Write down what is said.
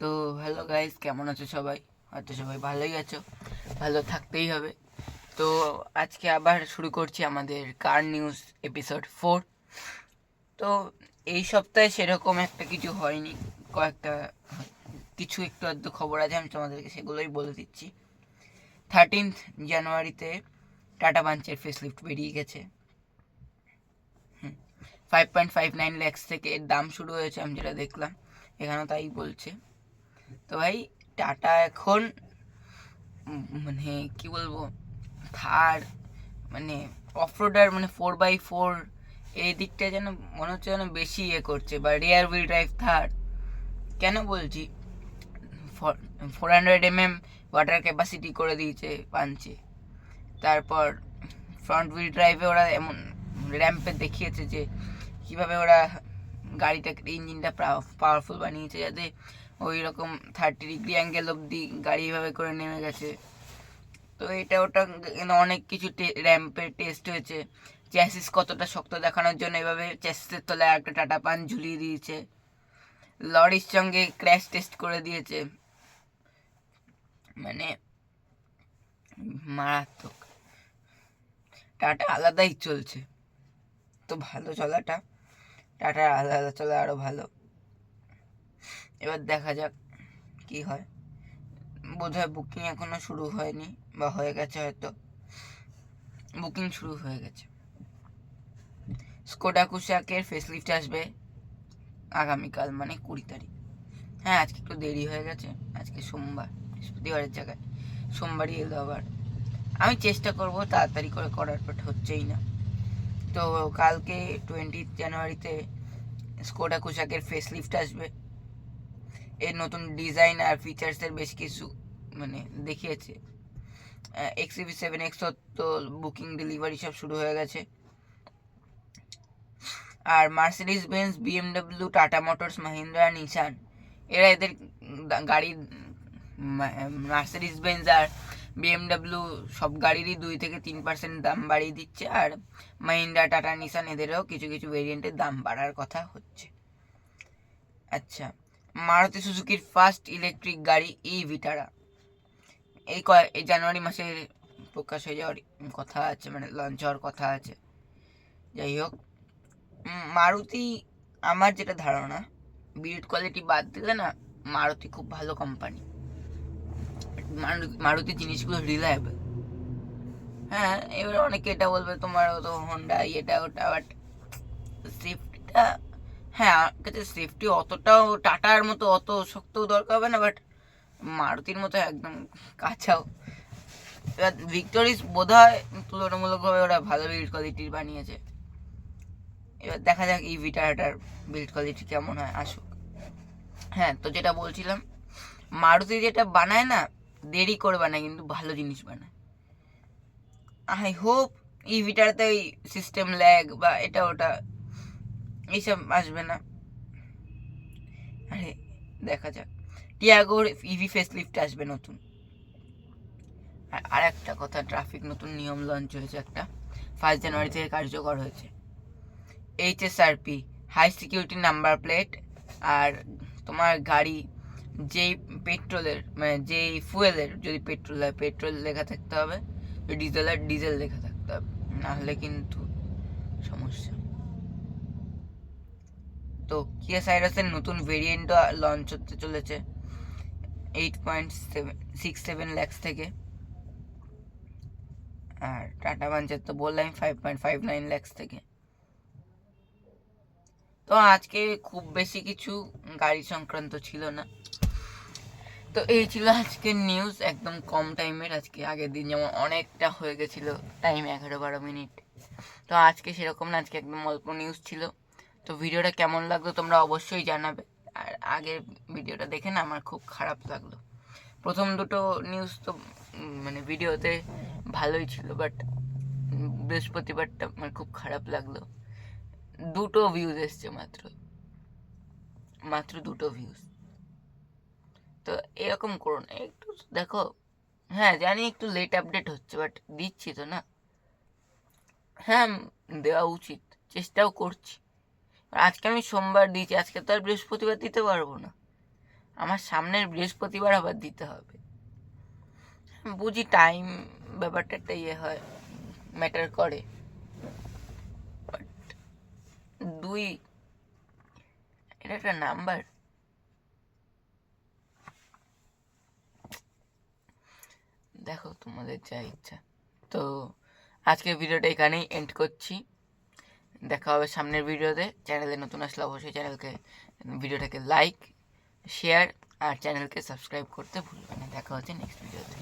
তো hello guys, কেমন আছো সবাই? হয়তো সবাই ভালোই আছো, ভালো থাকতেই হবে। তো আজকে আবার শুরু করছি আমাদের কার নিউজ এপিসোড 4। তো এই সপ্তাহে সেরকম একটা কিছু হয়নি, কয়েকটা কিছু একটু আধটু খবর আছে, আমি তোমাদেরকে সেগুলোই বলে দিচ্ছি। 13th জানুয়ারিতে টাটা পাঞ্চের ফেসলিফট বেরিয়ে গেছে। 5.59 ল্যাক্স থেকে এর দাম শুরু হয়েছে, আমি যেটা দেখলাম এখানেও তাই বলছে। তো ভাই টাটা এখন মানে কি বলবো, থার মানে অফরোডার মানে 4x4 এই দিকটা যেন মনে হচ্ছে যেন বেশি করছে, বা রিয়ার হুইল ড্রাইভ থার। কেন বলছি, 400 mm ওয়াটার ক্যাপাসিটি করে দিয়েছে পাঞ্চে। তারপর ফ্রন্ট হুইল ড্রাইভে ওরা এমন র্যাম্পে দেখিয়েছে যে কীভাবে ওরা গাড়িটাকে ইঞ্জিনটা পাওয়ারফুল বানিয়েছে, যাতে ওই রকম 30 ডিগ্রি অ্যাঙ্গেল অবধি গাড়ি এভাবে করে নেমে গেছে। তো এটা ওটা অনেক কিছু র্যাম্পের টেস্ট হয়েছে। চ্যাসিস কতটা শক্ত দেখানোর জন্য এভাবে চ্যাসিসের তলায় একটা টাটা পাঞ্চ ঝুলিয়ে দিয়েছে। লরির সঙ্গে ক্র্যাশ টেস্ট করে দিয়েছে, মানে মারাত্মক। টাটা আলাদাই চলছে, তো ভালো চলাটা, টাটার আলাদা চলা আরও ভালো। এবার দেখা যাক কি হয়। বোধহয় বুকিং এখনো শুরু হয়নি, বা হয়ে গেছে, হয়তো বুকিং শুরু হয়ে গেছে। স্কোডা কুশাকের ফেসলিফট আসবে আগামীকাল, মানে 20 তারিখ। হ্যাঁ, আজকে একটু দেরি হয়ে গেছে, আজকে সোমবার, বৃহস্পতিবারের জায়গায় সোমবারই এলো আবার। আমি চেষ্টা করব তাড়াতাড়ি করে করার, বাট হচ্ছেই না। তো কালকে 20 জানুয়ারিতে স্কোডা কুশাকের ফেসলিফট আসবে। এর নতুন ডিজাইন আর ফিচার্সের বেশ কিছু মানে দেখিয়েছে। XUV7X তো বুকিং ডেলিভারি সব শুরু হয়ে গেছে। আর Mercedes Benz, BMW, Tata Motors, Mahindra, Nissan, এরা এদের গাড়ি, মার্সিডিজ বেঞ্জ আর BMW সব গাড়িরই 2-3% দাম বাড়িয়ে দিচ্ছে। আর মাহিন্দ্রা, টাটা, নিসান এদেরও কিছু কিছু ভেরিয়েন্টের দাম বাড়ার কথা হচ্ছে। আচ্ছা, মারুতি সুজুকির ফার্স্ট ইলেকট্রিক গাড়ি ভিটারা এই জানুয়ারি মাসে প্রকাশ হয়ে যাওয়ার কথা আছে, মানে লঞ্চ হওয়ার কথা আছে। যাই হোক, মারুতি, আমার যেটা ধারণা, বিল্ড কোয়ালিটি বাদ দিলে না, মারুতি খুব ভালো কোম্পানি। মারুতি জিনিসগুলো রিলায়েবল। হ্যাঁ, এবার অনেকে এটা বলবে তোমার তো হন্ডা এটা ওটা, বাট সেফটিটা, হ্যাঁ আমার কাছে সেফটি অতটাও টাটার মতো অত শক্ত দরকার হবে না, বাট মারুতির মতো একদম কাঁচাও। এবার ভিক্টোরিস বোধ হয় তুলনামূলকভাবে ওরা ভালো বিল্ড কোয়ালিটির বানিয়েছে। এবার দেখা যাক ভিটাটার বিল্ড কোয়ালিটি কেমন হয়, আসুক। হ্যাঁ, তো যেটা বলছিলাম, মারুতি যেটা বানায় না, দেরি করে বানায় কিন্তু ভালো জিনিস বানায়। আই হোপ ভিটারতে ওই সিস্টেম ল্যাগ বা এটা ওটা এইসব আসবে না। আরে দেখা যাক। টিয়াগোর ইভি ফেসলিফট আসবে নতুন। আর একটা কথা, ট্রাফিক নতুন নিয়ম লঞ্চ হয়েছে একটা, 1 জানুয়ারি থেকে কার্যকর হয়েছে। HSRP, high security number plate. আর তোমার গাড়ি যেই পেট্রোলের, মানে যেই ফুয়েলের, যদি পেট্রোল হয় পেট্রোল লেখা থাকতে হবে, ডিজেলের ডিজেল লেখা থাকতে হবে, নাহলে কিন্তু সমস্যা। তো কিয়া সাইরাসের নতুন ভেরিয়েন্টও লঞ্চ হতে চলেছে 8.67 ল্যাক্স থেকে। আর টাটা পাঞ্চের তো বললাম 5.59 ল্যাক্স থেকে। তো আজকে খুব বেশি কিছু গাড়ি সংক্রান্ত ছিল না। তো এই ছিল আজকের নিউজ, একদম কম টাইমের। আজকে আগের দিন যেমন অনেকটা হয়ে গেছিলো টাইম, 11-12 মিনিট, তো আজকে সেরকম না, আজকে একদম অল্প নিউজ ছিল। তো ভিডিওটা কেমন লাগলো তোমরা অবশ্যই জানাবে। আর আগের ভিডিওটা দেখে না আমার খুব খারাপ লাগলো। প্রথম দুটো নিউজ তো মানে ভিডিওতে ভালোই ছিল, বাট বৃহস্পতিবারটা আমার খুব খারাপ লাগলো। 2টো ভিউজ এসছে, মাত্র 2টো ভিউজ। তো এরকম করো না, একটু দেখো। হ্যাঁ জানি একটু লেট আপডেট হচ্ছে, বাট দিচ্ছি তো না। হ্যাঁ, দেওয়া উচিত, চেষ্টাও করছি। আজকে আমি সোমবার দিয়েছি, আজকে তো আর বৃহস্পতিবার দিতে পারবো না। আমার সামনের বৃহস্পতিবার আবার দিতে হবে। বুঝি টাইম ব্যাপারটা একটা ইয়ে হয়, ম্যাটার করে। বাট 2 এটা একটা নাম্বার। দেখো তোমাদের যা ইচ্ছা। তো আজকের ভিডিওটা এখানেই এন্ড করছি। দেখা হবে সামনের ভিডিওতে। চ্যানেলে নতুন আসলে অবশ্যই ভিডিওটাকে লাইক, শেয়ার আর চ্যানেলকে সাবস্ক্রাইব করতে ভুলবেন না। দেখা হচ্ছে নেক্সট ভিডিওতে।